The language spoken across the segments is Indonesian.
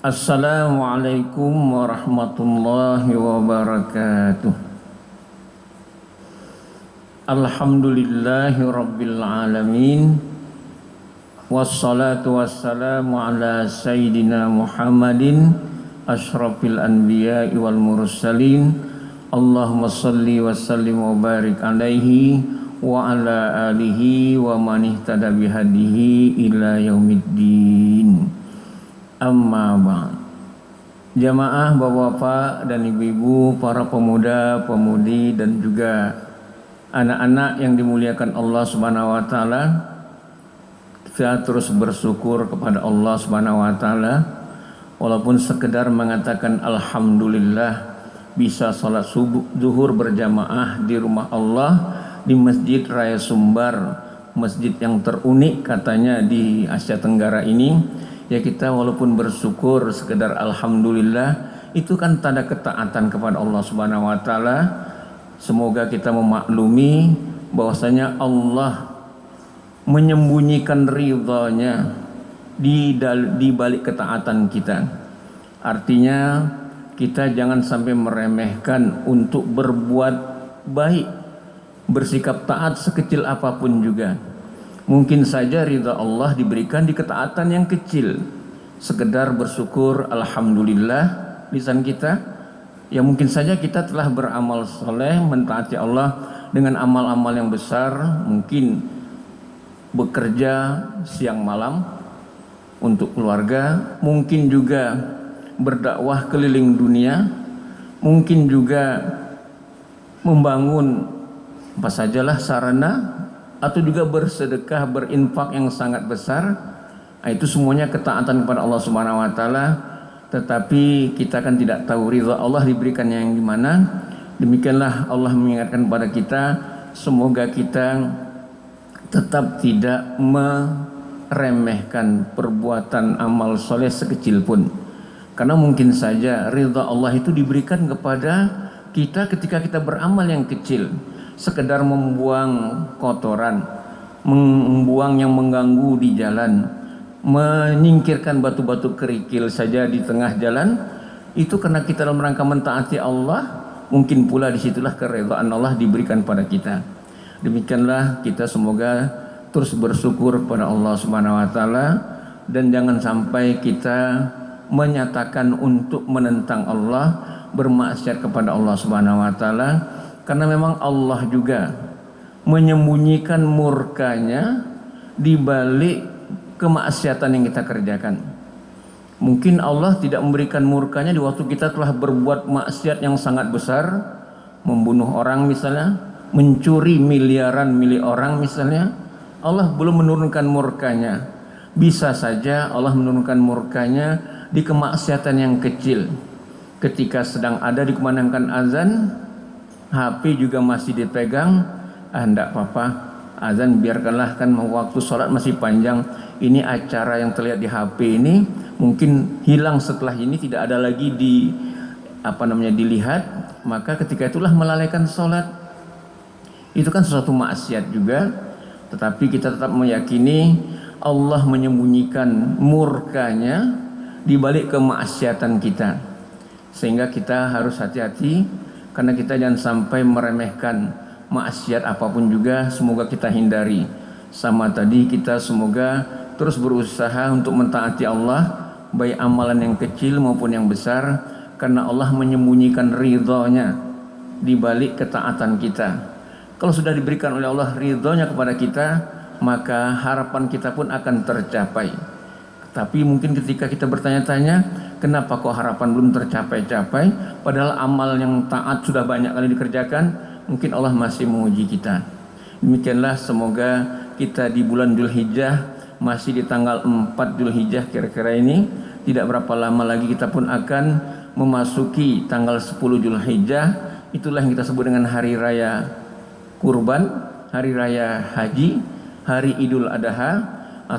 Assalamualaikum warahmatullahi wabarakatuh. Alhamdulillahi rabbil alamin. Wassalatu wassalamu ala sayyidina Muhammadin asyrafil anbiya'i wal mursalin. Allahumma salli wa sallim wa barik alaihi wa ala alihi wa man ihtada bihadihi ila yaumiddin. Amma ba'd. Jamaah bapak-bapak dan ibu-ibu, para pemuda, pemudi dan juga anak-anak yang dimuliakan Allah Subhanahu wa taala, kita terus bersyukur kepada Allah Subhanahu wa taala walaupun sekedar mengatakan alhamdulillah bisa salat subuh zuhur berjamaah di rumah Allah di Masjid Raya Sumbar, masjid yang terunik katanya di Asia Tenggara ini. Ya, kita walaupun bersyukur sekedar alhamdulillah, itu kan tanda ketaatan kepada Allah Subhanahu wa taala. Semoga kita memaklumi bahwasanya Allah menyembunyikan ridhanya di balik ketaatan kita. Artinya kita jangan sampai meremehkan untuk berbuat baik, bersikap taat sekecil apapun juga. Mungkin saja ridha Allah diberikan di ketaatan yang kecil, sekedar bersyukur alhamdulillah lisan kita. Ya, mungkin saja kita telah beramal soleh mentaati Allah dengan amal-amal yang besar, mungkin bekerja siang malam untuk keluarga, mungkin juga berdakwah keliling dunia, mungkin juga membangun apa sajalah sarana, atau juga bersedekah, berinfak yang sangat besar. Itu semuanya ketaatan kepada Allah Subhanahu wa taala. Tetapi kita kan tidak tahu ridha Allah diberikan yang gimana. Demikianlah Allah mengingatkan kepada kita, semoga kita tetap tidak meremehkan perbuatan amal soleh sekecil pun. Karena mungkin saja ridha Allah itu diberikan kepada kita ketika kita beramal yang kecil, sekedar membuang kotoran, membuang yang mengganggu di jalan, menyingkirkan batu-batu kerikil saja di tengah jalan, itu karena kita dalam rangka mentaati Allah. Mungkin pula disitulah keridhaan Allah diberikan pada kita. Demikianlah kita semoga terus bersyukur pada Allah Subhanahu wa taala, dan jangan sampai kita menyatakan untuk menentang Allah, bermaksiat kepada Allah Subhanahu wa taala. Karena memang Allah juga menyembunyikan murkanya di balik kemaksiatan yang kita kerjakan. Mungkin Allah tidak memberikan murkanya di waktu kita telah berbuat maksiat yang sangat besar, membunuh orang misalnya, mencuri miliaran milik orang misalnya. Allah belum menurunkan murkanya. Bisa saja Allah menurunkan murkanya di kemaksiatan yang kecil. Ketika sedang ada dikumandangkan azan, HP juga masih dipegang, enggak apa-apa, azan biarkanlah, kan waktu sholat masih panjang. Ini acara yang terlihat di HP ini mungkin hilang setelah ini, tidak ada lagi dilihat, maka ketika itulah melalaikan sholat. Itu kan sesuatu maksiat juga. Tetapi kita tetap meyakini Allah menyembunyikan murkanya di balik kemaksiatan kita, sehingga kita harus hati-hati. Karena kita jangan sampai meremehkan maksiat apapun juga, semoga kita hindari. Sama tadi, kita semoga terus berusaha untuk mentaati Allah, baik amalan yang kecil maupun yang besar, karena Allah menyembunyikan ridhonya di balik ketaatan kita. Kalau sudah diberikan oleh Allah ridhonya kepada kita, maka harapan kita pun akan tercapai. Tapi mungkin ketika kita bertanya-tanya, kenapa kok harapan belum tercapai-capai, padahal amal yang taat sudah banyak kali dikerjakan, mungkin Allah masih menguji kita. Demikianlah, semoga kita di bulan Dzulhijjah, masih di tanggal 4 Dzulhijjah kira-kira ini, tidak berapa lama lagi kita pun akan memasuki tanggal 10 Dzulhijjah. Itulah yang kita sebut dengan hari raya kurban, hari raya haji, hari Idul Adha.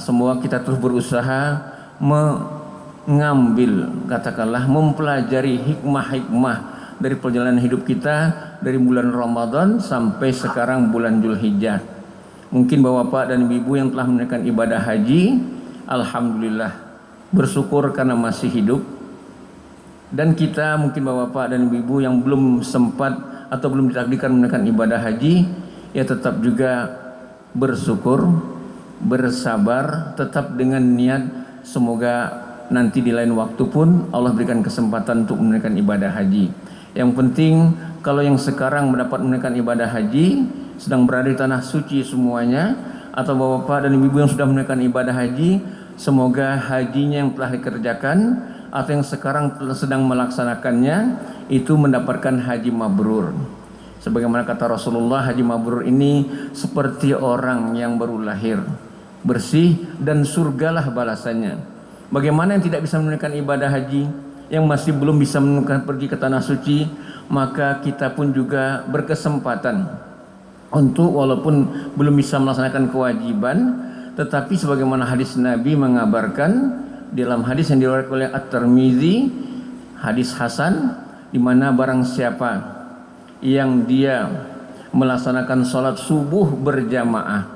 Semoga kita terus berusaha mengambil, katakanlah mempelajari hikmah-hikmah dari perjalanan hidup kita dari bulan Ramadan sampai sekarang bulan Dzulhijjah. Mungkin bapak-bapak dan ibu yang telah menunaikan ibadah haji, alhamdulillah bersyukur karena masih hidup. Dan kita mungkin bapak-bapak dan ibu-ibu yang belum sempat atau belum ditakdirkan menunaikan ibadah haji, ya tetap juga bersyukur, bersabar, tetap dengan niat semoga nanti di lain waktu pun Allah berikan kesempatan untuk menunaikan ibadah haji. Yang penting kalau yang sekarang mendapat menunaikan ibadah haji, sedang berada di tanah suci semuanya, atau bapak-bapak dan ibu-ibu yang sudah menunaikan ibadah haji, semoga hajinya yang telah dikerjakan atau yang sekarang sedang melaksanakannya itu mendapatkan haji mabrur. Sebagaimana kata Rasulullah, haji mabrur ini seperti orang yang baru lahir, bersih dan surgalah balasannya. Bagaimana yang tidak bisa menunaikan ibadah haji, yang masih belum bisa menunaikan pergi ke tanah suci, maka kita pun juga berkesempatan untuk walaupun belum bisa melaksanakan kewajiban, tetapi sebagaimana hadis Nabi mengabarkan dalam hadis yang diriwayatkan oleh At-Tirmizi, hadis hasan, di mana barang siapa yang dia melaksanakan sholat subuh berjamaah,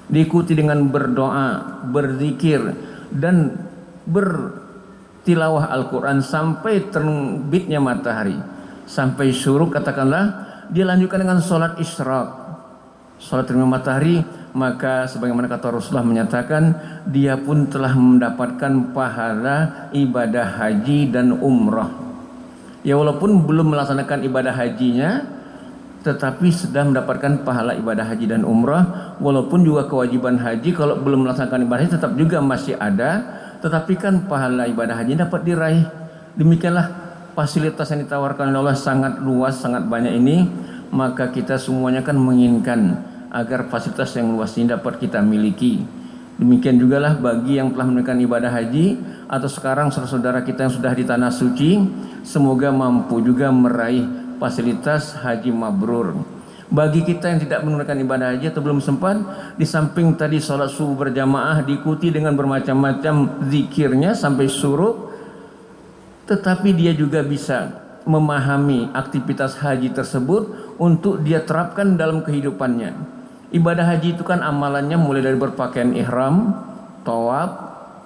diikuti dengan berdoa, berzikir dan bertilawah Al-Quran sampai terbitnya matahari, sampai syuruk, katakanlah dia lanjutkan dengan sholat isyraq, sholat terbenam matahari, maka sebagaimana kata Rasulullah menyatakan dia pun telah mendapatkan pahala ibadah haji dan umrah. Ya walaupun belum melaksanakan ibadah hajinya, tetapi sudah mendapatkan pahala ibadah haji dan umrah. Walaupun juga kewajiban haji kalau belum melaksanakan ibadah haji tetap juga masih ada, tetapi kan pahala ibadah haji dapat diraih. Demikianlah fasilitas yang ditawarkan oleh Allah sangat luas, sangat banyak ini, maka kita semuanya kan menginginkan agar fasilitas yang luas ini dapat kita miliki. Demikian juga lah bagi yang telah menunaikan ibadah haji atau sekarang saudara-saudara kita yang sudah di tanah suci, semoga mampu juga meraih fasilitas haji mabrur. Bagi kita yang tidak menunaikan ibadah haji atau belum sempat, di samping tadi sholat subuh berjamaah diikuti dengan bermacam-macam zikirnya sampai syuruk, tetapi dia juga bisa memahami aktivitas haji tersebut untuk dia terapkan dalam kehidupannya. Ibadah haji itu kan amalannya mulai dari berpakaian ihram, tawaf,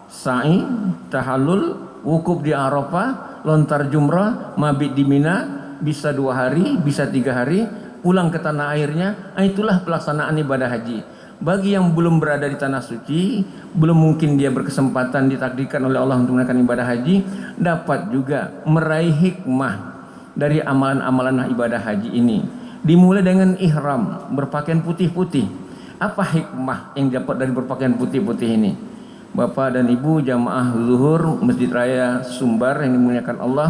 sa'i, tahallul, wukuf di Arafah, lontar jumrah, mabit di Mina, bisa 2 hari, bisa 3 hari, pulang ke tanah airnya. Itulah pelaksanaan ibadah haji. Bagi yang belum berada di tanah suci, belum mungkin dia berkesempatan ditakdirkan oleh Allah untuk menunaikan ibadah haji, dapat juga meraih hikmah dari amalan-amalan ibadah haji ini. Dimulai dengan ihram, berpakaian putih-putih. Apa hikmah yang dapat dari berpakaian putih-putih ini? Bapak dan Ibu jamaah zuhur Masjid Raya Sumbar yang dimuliakan Allah,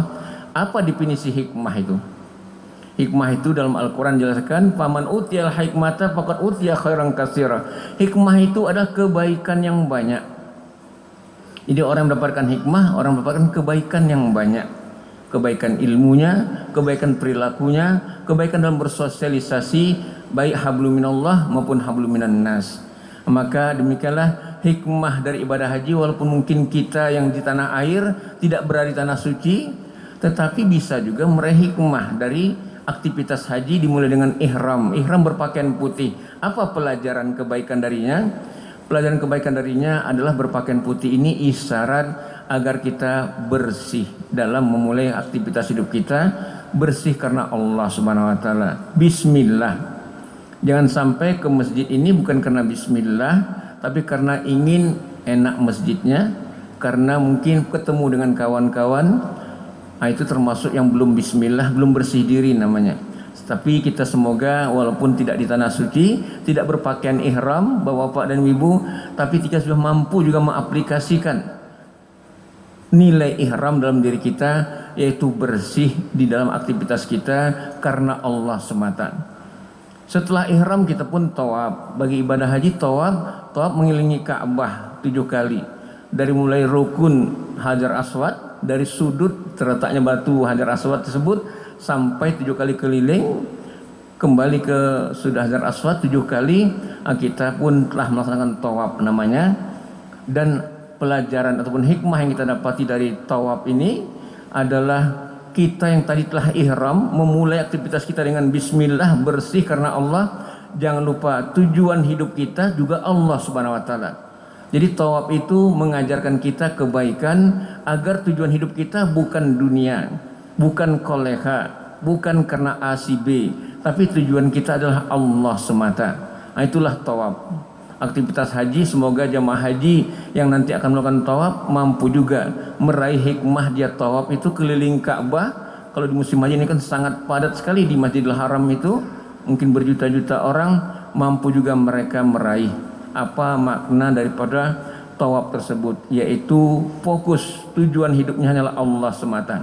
apa definisi hikmah itu? Hikmah itu dalam Al-Quran jelaskan, faman utiyal hikmata faqad utiya khairan katsira. Hikmah itu adalah kebaikan yang banyak. Jadi orang mendapatkan hikmah, orang mendapatkan kebaikan yang banyak. Kebaikan ilmunya, kebaikan perilakunya, kebaikan dalam bersosialisasi, baik hablum minallah maupun hablum minan nas. Maka demikianlah hikmah dari ibadah haji, walaupun mungkin kita yang di tanah air tidak berada di tanah suci, tetapi bisa juga meraih hikmah dari aktivitas haji dimulai dengan ihram. Ihram berpakaian putih. Apa pelajaran kebaikan darinya? Pelajaran kebaikan darinya adalah berpakaian putih ini isyarat agar kita bersih dalam memulai aktivitas hidup kita, bersih karena Allah Subhanahu wa taala. Bismillah. Jangan sampai ke masjid ini bukan karena bismillah, tapi karena ingin enak masjidnya, karena mungkin ketemu dengan kawan-kawan. Nah, itu termasuk yang belum bismillah, belum bersih diri namanya. Tapi kita semoga walaupun tidak di tanah suci, tidak berpakaian ihram, bapak-bapak dan ibu, tapi kita sudah mampu juga mengaplikasikan nilai ihram dalam diri kita, yaitu bersih di dalam aktivitas kita karena Allah semata. Setelah ihram kita pun tawaf. Bagi ibadah haji tawaf mengelilingi Ka'bah 7 kali. Dari mulai rukun Hajar Aswad, dari sudut terletaknya batu Hajar Aswad tersebut sampai 7 kali keliling, kembali ke sudut Hajar Aswad 7 kali, kita pun telah melaksanakan tawaf namanya. Dan pelajaran ataupun hikmah yang kita dapati dari tawaf ini adalah kita yang tadi telah ihram memulai aktivitas kita dengan bismillah, bersih karena Allah. Jangan lupa tujuan hidup kita juga Allah Subhanahu wa taala. Jadi tawaf itu mengajarkan kita kebaikan agar tujuan hidup kita bukan dunia, bukan koleha, bukan karena A si B, tapi tujuan kita adalah Allah semata. Nah, itulah tawaf. Aktivitas haji, semoga jamaah haji yang nanti akan melakukan tawaf mampu juga meraih hikmah dia tawaf itu keliling Ka'bah. Kalau di musim haji ini kan sangat padat sekali di Masjidil Haram itu, mungkin berjuta-juta orang, mampu juga mereka meraih apa makna daripada tawaf tersebut, yaitu fokus tujuan hidupnya hanyalah Allah semata.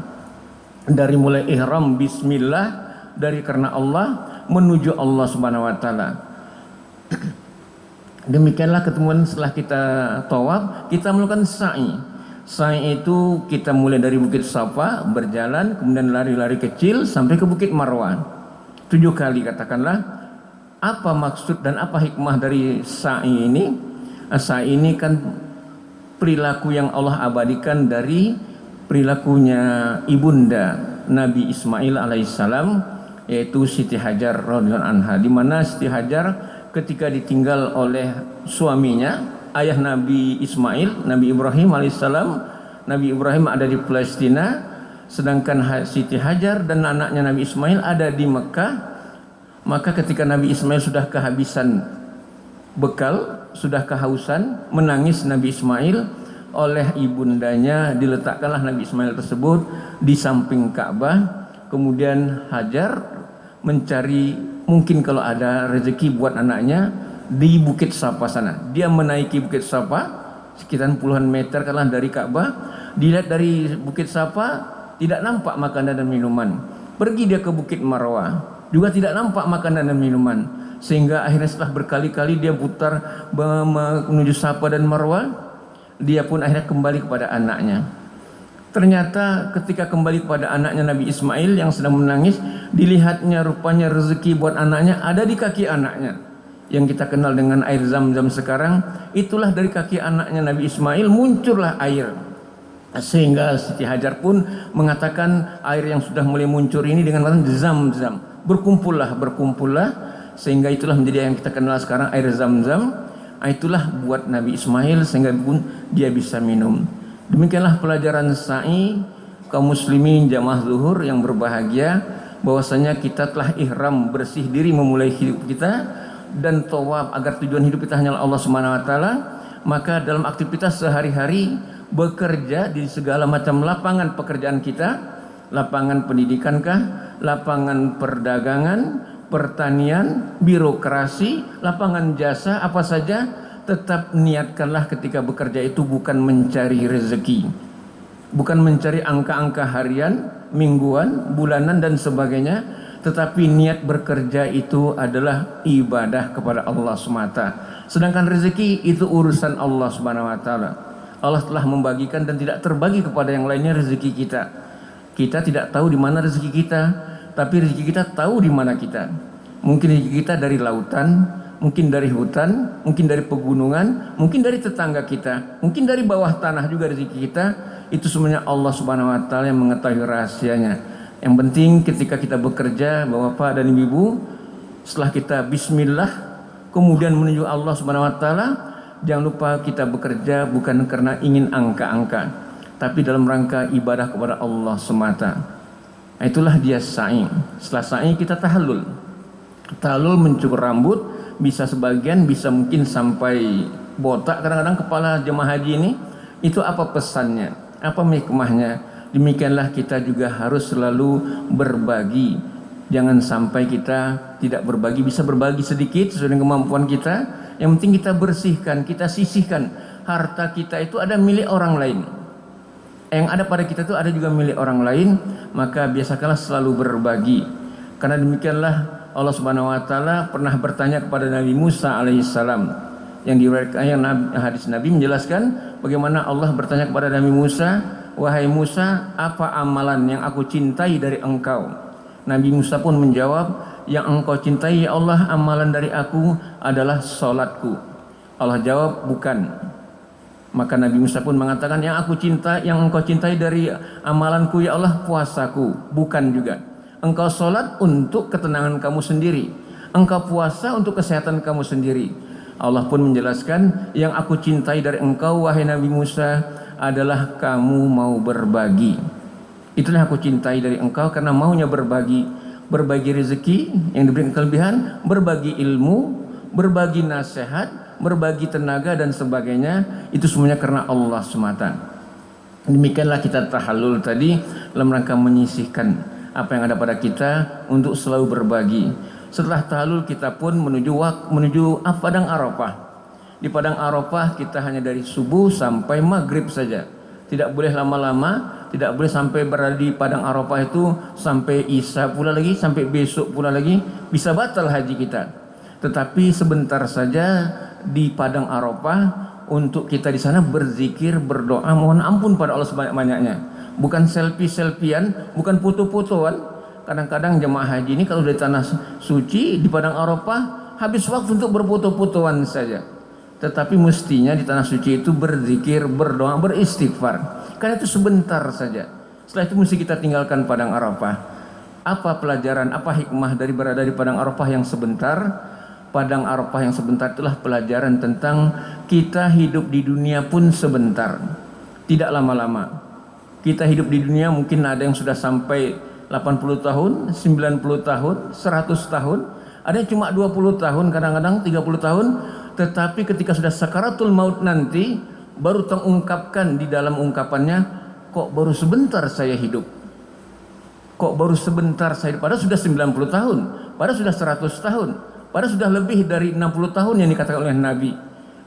Dari mulai ihram bismillah, dari karena Allah menuju Allah Subhanahu wa taala. Demikianlah ketemuan setelah kita tawaf, kita melakukan sa'i. Sa'i itu kita mulai dari Bukit Safa, berjalan, kemudian lari-lari kecil sampai ke Bukit Marwah. 7 kali katakanlah. Apa maksud dan apa hikmah dari sa'i ini? Sa'i ini kan perilaku yang Allah abadikan dari perilakunya ibunda Nabi Ismail alaihissalam, yaitu Siti Hajar radhiyallahu anha, di mana Siti Hajar ketika ditinggal oleh suaminya, ayah Nabi Ismail, Nabi Ibrahim alaihissalam, Nabi Ibrahim ada di Palestina, sedangkan Siti Hajar dan anaknya Nabi Ismail ada di Mekah. Maka ketika Nabi Ismail sudah kehabisan bekal, sudah kehausan, menangis Nabi Ismail, oleh ibundanya diletakkanlah Nabi Ismail tersebut di samping Ka'bah. Kemudian Hajar mencari mungkin kalau ada rezeki buat anaknya di Bukit Safa sana. Dia menaiki Bukit Safa sekitar puluhan meter kalah dari Ka'bah. Dilihat dari Bukit Safa tidak nampak makanan dan minuman. Pergi dia ke Bukit Marwah, juga tidak nampak makanan dan minuman, sehingga akhirnya setelah berkali-kali dia putar menuju Safa dan Marwah, dia pun akhirnya kembali kepada anaknya. Ternyata ketika kembali kepada anaknya Nabi Ismail yang sedang menangis, dilihatnya rupanya rezeki buat anaknya ada di kaki anaknya, yang kita kenal dengan air Zam-Zam sekarang. Itulah dari kaki anaknya Nabi Ismail muncullah air, sehingga Siti Hajar pun mengatakan air yang sudah mulai muncul ini dengan kata Zam-Zam, berkumpullah, sehingga itulah menjadi yang kita kenal sekarang air Zam-Zam. Itulah buat Nabi Ismail sehingga pun dia bisa minum. Demikianlah pelajaran sa'i kaum muslimin jamaah zuhur yang berbahagia, bahwasanya kita telah ihram, bersih diri memulai hidup kita, dan tawaf agar tujuan hidup kita hanyalah Allah Subhanahu wa taala. Maka dalam aktivitas sehari-hari, bekerja di segala macam lapangan pekerjaan kita, lapangan pendidikan lapangan perdagangan, pertanian, birokrasi, lapangan jasa, apa saja, tetap niatkanlah ketika bekerja itu bukan mencari rezeki, bukan mencari angka-angka harian, mingguan, bulanan dan sebagainya, tetapi niat bekerja itu adalah ibadah kepada Allah semata. Sedangkan rezeki itu urusan Allah Subhanahu wa taala. Allah telah membagikan dan tidak terbagi kepada yang lainnya rezeki kita. Kita tidak tahu di mana rezeki kita, tapi rezeki kita tahu di mana kita. Mungkin rezeki kita dari lautan, mungkin dari hutan, mungkin dari pegunungan, mungkin dari tetangga kita, mungkin dari bawah tanah juga rezeki kita. Itu semuanya Allah Subhanahu wa taala yang mengetahui rahasianya. Yang penting ketika kita bekerja, Bapak dan Ibu, setelah kita bismillah kemudian menuju Allah Subhanahu wa taala, jangan lupa kita bekerja bukan karena ingin angka-angka, tapi dalam rangka ibadah kepada Allah semata. Nah, itulah dia sa'i. Setelah sa'i kita tahallul. Tahallul mencukur rambut, bisa sebagian, bisa mungkin sampai botak kadang-kadang kepala jemaah haji ini. Itu apa pesannya? Apa hikmahnya? Demikianlah kita juga harus selalu berbagi. Jangan sampai kita tidak berbagi, bisa berbagi sedikit sesuai dengan kemampuan kita. Yang penting kita bersihkan, kita sisihkan. Harta kita itu ada milik orang lain. Yang ada pada kita itu ada juga milik orang lain. Maka biasakanlah selalu berbagi. Karena demikianlah Allah Subhanahu wa taala pernah bertanya kepada Nabi Musa alaihissalam. Yang diriwayatkan hadis Nabi menjelaskan bagaimana Allah bertanya kepada Nabi Musa, "Wahai Musa, apa amalan yang aku cintai dari engkau?" Nabi Musa pun menjawab, "Yang engkau cintai ya Allah, amalan dari aku adalah sholatku." Allah jawab, "Bukan." Maka Nabi Musa pun mengatakan, "Yang aku cinta, yang engkau cintai dari amalanku ya Allah, puasaku." Bukan juga. Engkau sholat untuk ketenangan kamu sendiri, engkau puasa untuk kesehatan kamu sendiri. Allah pun menjelaskan, yang aku cintai dari engkau wahai Nabi Musa adalah kamu mau berbagi. Itulah yang aku cintai dari engkau, karena maunya berbagi. Berbagi rezeki yang diberikan kelebihan, berbagi ilmu, berbagi nasihat, berbagi tenaga dan sebagainya. Itu semuanya karena Allah semata. Demikianlah kita tahallul tadi dalam rangka menyisihkan apa yang ada pada kita untuk selalu berbagi. Setelah tahallul kita pun menuju Padang Arafah. Di Padang Arafah kita hanya dari subuh sampai maghrib saja. Tidak boleh lama-lama, tidak boleh sampai berada di Padang Arafah itu sampai Isya pula lagi, sampai besok pula lagi, bisa batal haji kita. Tetapi sebentar saja di Padang Arafah untuk kita di sana berzikir, berdoa, mohon ampun pada Allah sebanyak-banyaknya. Bukan selfie-selfian, bukan foto-fotoan. Kadang-kadang jemaah haji ini kalau dari tanah suci di Padang Arafah habis waktu untuk berfoto-fotoan saja. Tetapi mestinya di tanah suci itu berzikir, berdoa, beristighfar. Karena itu sebentar saja. Setelah itu mesti kita tinggalkan Padang Arafah. Apa pelajaran, apa hikmah dari berada di Padang Arafah yang sebentar? Padang Arafah yang sebentar itulah pelajaran tentang kita hidup di dunia pun sebentar, tidak lama-lama. Kita hidup di dunia mungkin ada yang sudah sampai 80 tahun, 90 tahun, 100 tahun, ada yang cuma 20 tahun, kadang-kadang 30 tahun. Tetapi ketika sudah sakaratul maut nanti, baru terungkapkan di dalam ungkapannya, kok baru sebentar saya hidup, kok baru sebentar saya hidup. Padahal sudah 90 tahun, padahal sudah 100 tahun, padahal sudah lebih dari 60 tahun yang dikatakan oleh Nabi.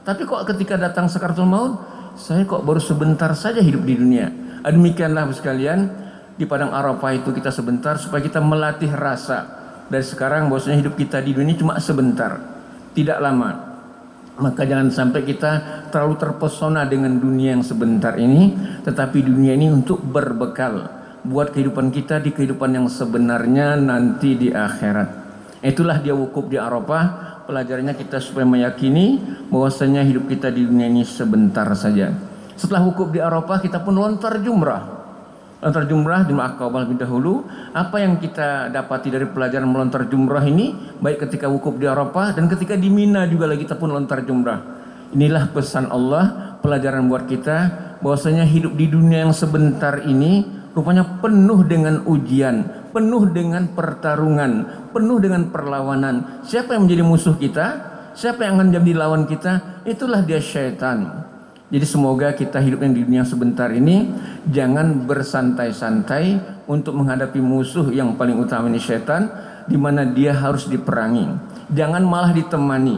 Tapi kok ketika datang sakaratul maut, saya kok baru sebentar saja hidup di dunia. Demikianlah sekalian, di Padang Arafah itu kita sebentar supaya kita melatih rasa dari sekarang bahwasanya hidup kita di dunia cuma sebentar, tidak lama. Maka jangan sampai kita terlalu terpesona dengan dunia yang sebentar ini, tetapi dunia ini untuk berbekal buat kehidupan kita di kehidupan yang sebenarnya nanti di akhirat. Itulah dia wukuf di Arafah. Pelajarannya kita supaya meyakini bahwasanya hidup kita di dunia ini sebentar saja. Setelah wukuf di Arafah kita pun lontar jumrah. Lontar jumrah di Aqabah lebih dahulu. Apa yang kita dapati dari pelajaran melontar jumrah ini, baik ketika wukuf di Arafah dan ketika di Mina juga lagi kita pun lontar jumrah. Inilah pesan Allah, pelajaran buat kita bahwasanya hidup di dunia yang sebentar ini rupanya penuh dengan ujian, penuh dengan pertarungan, penuh dengan perlawanan. Siapa yang menjadi musuh kita? Siapa yang akan jadi lawan kita? Itulah dia syaitan. Jadi semoga kita hidup yang di dunia sebentar ini jangan bersantai-santai untuk menghadapi musuh yang paling utama ini syaitan, di mana dia harus diperangi. Jangan malah ditemani.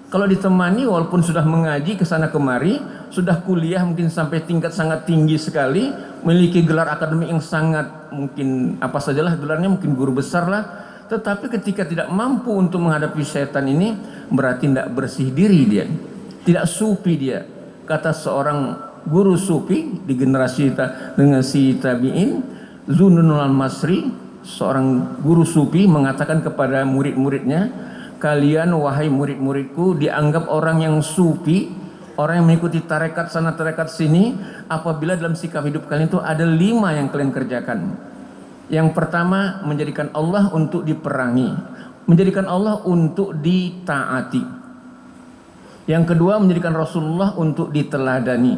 Kalau ditemani walaupun sudah mengaji ke sana kemari, sudah kuliah mungkin sampai tingkat sangat tinggi sekali, memiliki gelar akademik yang sangat mungkin apa sajalah gelarnya, mungkin guru besar lah, tetapi ketika tidak mampu untuk menghadapi syaitan ini berarti tidak bersih diri dia, tidak sufi dia. Kata seorang guru sufi di generasi dengan si tabi'in, Zunnunul Masri, seorang guru sufi mengatakan kepada murid-muridnya, kalian wahai murid-muridku dianggap orang yang sufi, orang yang mengikuti tarekat sana tarekat sini, apabila dalam sikap hidup kalian itu ada 5 yang kalian kerjakan. Yang pertama, menjadikan Allah untuk diperangi, menjadikan Allah untuk ditaati. Yang kedua, menjadikan Rasulullah untuk diteladani.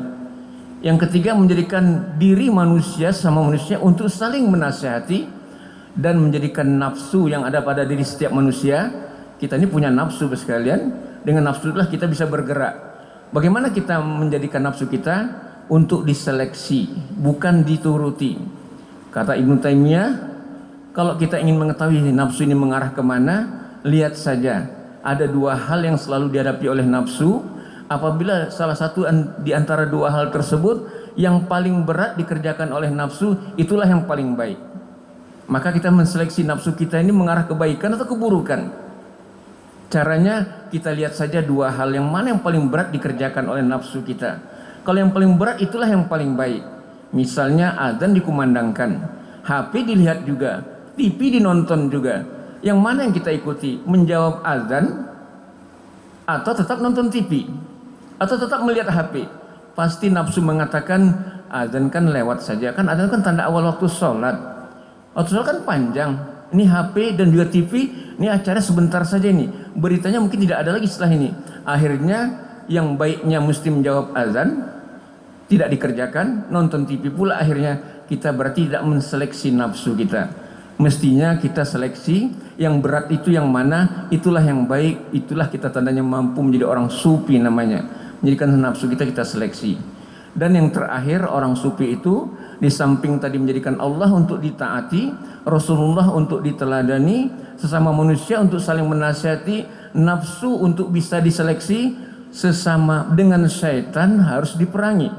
Yang ketiga, menjadikan diri manusia sama manusia untuk saling menasihati, dan menjadikan nafsu yang ada pada diri setiap manusia. Kita ini punya nafsu sekalian, dengan nafsu itulah kita bisa bergerak. Bagaimana kita menjadikan nafsu kita untuk diseleksi, bukan dituruti. Kata Ibnu Taimiyah, kalau kita ingin mengetahui nafsu ini mengarah kemana, lihat saja. Ada 2 hal yang selalu dihadapi oleh nafsu. Apabila salah satu di antara 2 hal tersebut yang paling berat dikerjakan oleh nafsu, itulah yang paling baik. Maka kita menseleksi nafsu kita ini mengarah kebaikan atau keburukan. Caranya kita lihat saja 2 hal yang mana yang paling berat dikerjakan oleh nafsu kita. Kalau yang paling berat itulah yang paling baik. Misalnya azan dikumandangkan, HP dilihat juga, TV dinonton juga. Yang mana yang kita ikuti? Menjawab azan atau tetap nonton TV atau tetap melihat HP? Pasti nafsu mengatakan azan kan lewat saja, kan azan kan tanda awal waktu sholat. Waktu sholat kan panjang. Ini HP dan juga TV, ini acara sebentar saja ini. Beritanya mungkin tidak ada lagi setelah ini. Akhirnya yang baiknya mesti menjawab azan tidak dikerjakan, nonton TV pula. Akhirnya kita berarti tidak menseleksi nafsu kita. Mestinya kita seleksi yang berat itu yang mana, itulah yang baik, itulah kita tandanya mampu menjadi orang sufi namanya. Menjadikan nafsu kita seleksi. Dan yang terakhir, orang sufi itu di samping tadi menjadikan Allah untuk ditaati, Rasulullah untuk diteladani, sesama manusia untuk saling menasihati, nafsu untuk bisa diseleksi, sesama dengan syaitan harus diperangi.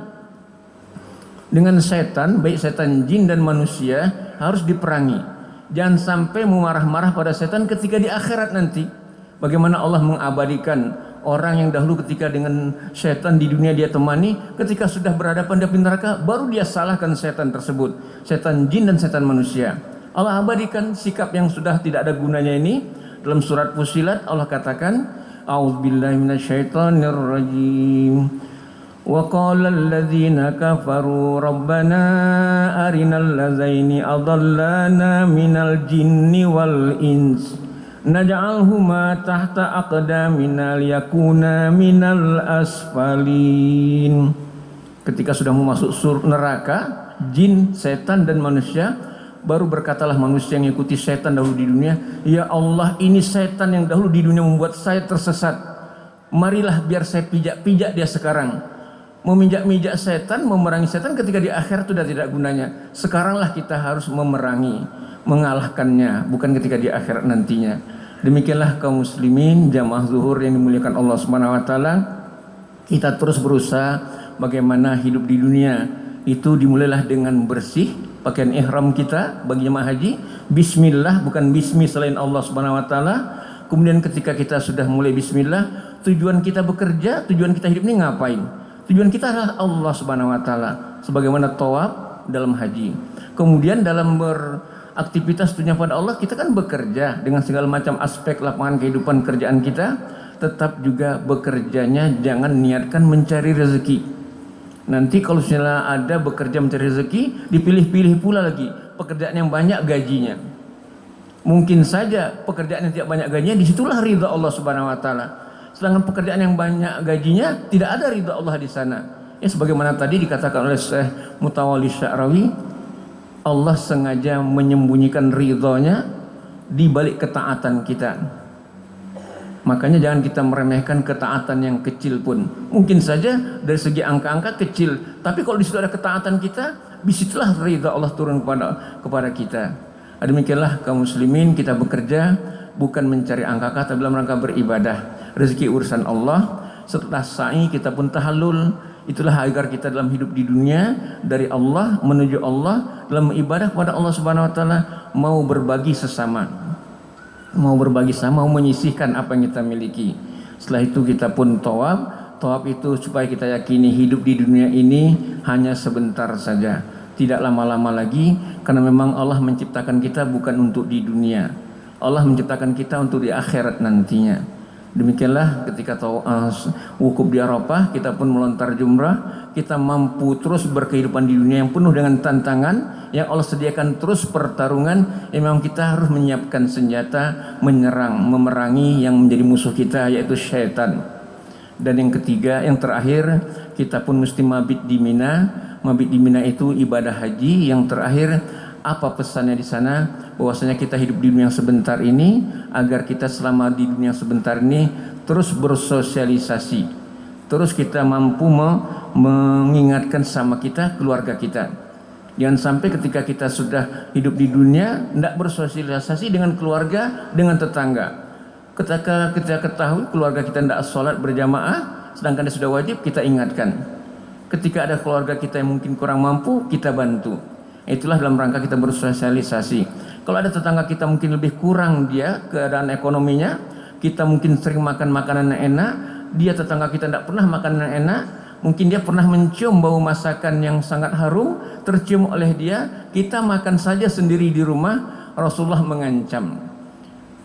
Dengan setan, baik setan jin dan manusia, harus diperangi. Jangan sampai memarah-marah pada setan ketika di akhirat nanti. Bagaimana Allah mengabadikan orang yang dahulu ketika dengan setan di dunia dia temani, ketika sudah berhadapan di api neraka, baru dia salahkan setan tersebut, setan jin dan setan manusia. Allah abadikan sikap yang sudah tidak ada gunanya ini. Dalam surat Fussilat Allah katakan, A'udzubillahi minasyaitonirrajim. Wa qala alladziina kafaru rabbana arinal lazaini adallana minal jinni wal ins naj'alhuma tahta aqdamina liyakuna minal asfalin. Ketika sudah mau masuk neraka, jin, setan dan manusia, baru berkatalah manusia yang mengikuti setan dahulu di dunia, ya Allah, ini setan yang dahulu di dunia membuat saya tersesat. Marilah biar saya pijak-pijak dia sekarang. Meminjak-minjak setan, memerangi setan ketika di akhir sudah tidak gunanya. Sekaranglah kita harus memerangi, mengalahkannya, bukan ketika di akhirat nantinya. Demikianlah kaum muslimin jamaah zuhur yang dimuliakan Allah Subhanahu wa taala. Kita terus berusaha bagaimana hidup di dunia itu dimulailah dengan bersih, pakaian ihram kita bagi jemaah haji, bismillah, bukan bismi selain Allah Subhanahu wa taala. Kemudian ketika kita sudah mulai bismillah, tujuan kita bekerja, tujuan kita hidup ini ngapain? Tujuan kita adalah Allah Subhanahu wa taala, sebagaimana tawaf dalam haji. Kemudian dalam beraktivitas tujuan pada Allah, kita kan bekerja dengan segala macam aspek lapangan kehidupan kerjaan kita, tetap juga bekerjanya jangan niatkan mencari rezeki. Nanti kalau misalnya ada bekerja mencari rezeki, dipilih-pilih pula lagi pekerjaan yang banyak gajinya. Mungkin saja pekerjaan yang tidak banyak gajinya, disitulah ridha Allah Subhanahu wa taala. Sedangkan pekerjaan yang banyak gajinya, tidak ada ridha Allah di sana. Ya sebagaimana tadi dikatakan oleh Syekh Mutawalli Sya'rawi, Allah sengaja menyembunyikan ridhonya di balik ketaatan kita. Makanya jangan kita meremehkan ketaatan yang kecil pun. Mungkin saja dari segi angka-angka kecil, tapi kalau di situ ada ketaatan kita, disitulah ridha Allah turun kepada kita. Demikianlah kaum muslimin, kita bekerja bukan mencari angka tapi dalam rangka beribadah. Rezeki urusan Allah. Setelah sa'i kita pun tahallul. Itulah agar kita dalam hidup di dunia dari Allah menuju Allah, dalam ibadah kepada Allah Subhanahu wa taala, mau berbagi sesama, mau berbagi sama, mau menyisihkan apa yang kita miliki. Setelah itu kita pun tawaf. Tawaf itu supaya kita yakini hidup di dunia ini hanya sebentar saja, tidak lama-lama lagi, karena memang Allah menciptakan kita bukan untuk di dunia. Allah menciptakan kita untuk di akhirat nantinya. Demikianlah ketika wukuf di Arafah, kita pun melontar jumrah, kita mampu terus berkehidupan di dunia yang penuh dengan tantangan, yang Allah sediakan terus pertarungan, yang memang kita harus menyiapkan senjata, menyerang, memerangi yang menjadi musuh kita, yaitu syaitan. Dan yang ketiga, yang terakhir, kita pun mesti mabit di Mina. Mabit di Mina itu ibadah haji. Yang terakhir, apa pesannya di sana? Bahwasanya kita hidup di dunia yang sebentar ini, agar kita selama di dunia yang sebentar ini terus bersosialisasi, terus kita mampu mengingatkan sama kita, keluarga kita. Jangan sampai ketika kita sudah hidup di dunia tidak bersosialisasi dengan keluarga, dengan tetangga. Ketika kita ketahui keluarga kita tidak sholat berjamaah, sedangkan dia sudah wajib, kita ingatkan. Ketika ada keluarga kita yang mungkin kurang mampu, kita bantu. Itulah dalam rangka kita bersosialisasi. Kalau ada tetangga kita mungkin lebih kurang dia keadaan ekonominya, kita mungkin sering makan makanan yang enak, dia tetangga kita tidak pernah makan yang enak, mungkin dia pernah mencium bau masakan yang sangat harum, tercium oleh dia, kita makan saja sendiri di rumah. Rasulullah mengancam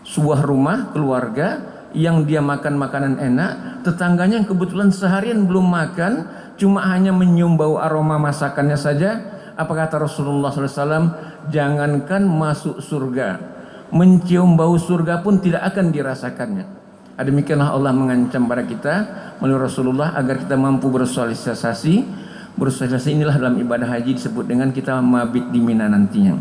sebuah rumah keluarga yang dia makan makanan enak, tetangganya yang kebetulan seharian belum makan, cuma hanya mencium bau aroma masakannya saja. Apa kata Rasulullah SAW? Jangankan masuk surga, mencium bau surga pun tidak akan dirasakannya. Demikianlah Allah mengancam pada kita melalui Rasulullah agar kita mampu bersosialisasi. Bersosialisasi inilah dalam ibadah haji disebut dengan kita mabit di Mina nantinya.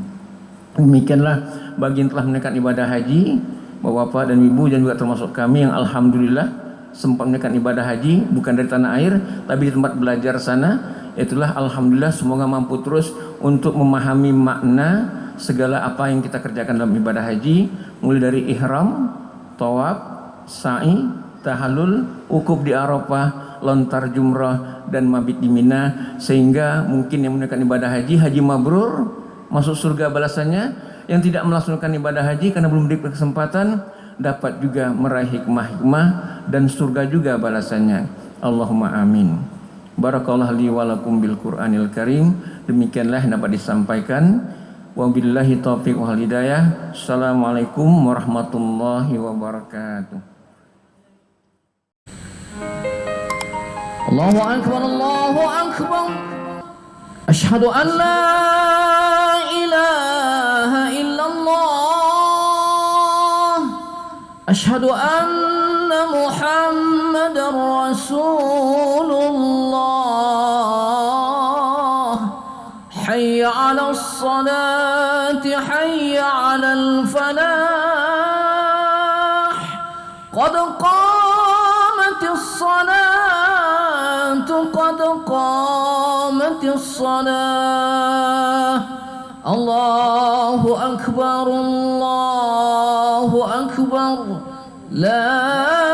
Demikianlah bagi yang telah menunaikan ibadah haji, Bapak-bapak dan Ibu, dan juga termasuk kami yang alhamdulillah sempat menunaikan ibadah haji bukan dari tanah air tapi di tempat belajar sana. Itulah alhamdulillah, semoga mampu terus untuk memahami makna segala apa yang kita kerjakan dalam ibadah haji, mulai dari ihram, tawaf, sa'i, tahallul, wukuf di Arafah, lontar jumrah dan mabit di Mina, sehingga mungkin yang menunaikan ibadah haji, haji mabrur, masuk surga balasannya. Yang tidak melaksanakan ibadah haji karena belum diberi kesempatan, dapat juga meraih hikmah-hikmah dan surga juga balasannya. Allahumma amin. Barakallahu li wa lakum bil Qur'anil Karim. Demikianlah yang dapat disampaikan. Wabillahi taufiq wal hidayah. Assalamualaikum warahmatullahi wabarakatuh. Allahu akbar, Allahu akbar. Asyhadu an la ilaha illallah. Asyhadu anna Muhammadar Rasulullah. Hayya 'alas salati, hayya 'alal falah. Qad qamatis salatu, qad qamatis salah. Allahu akbar, Allahu akbar. La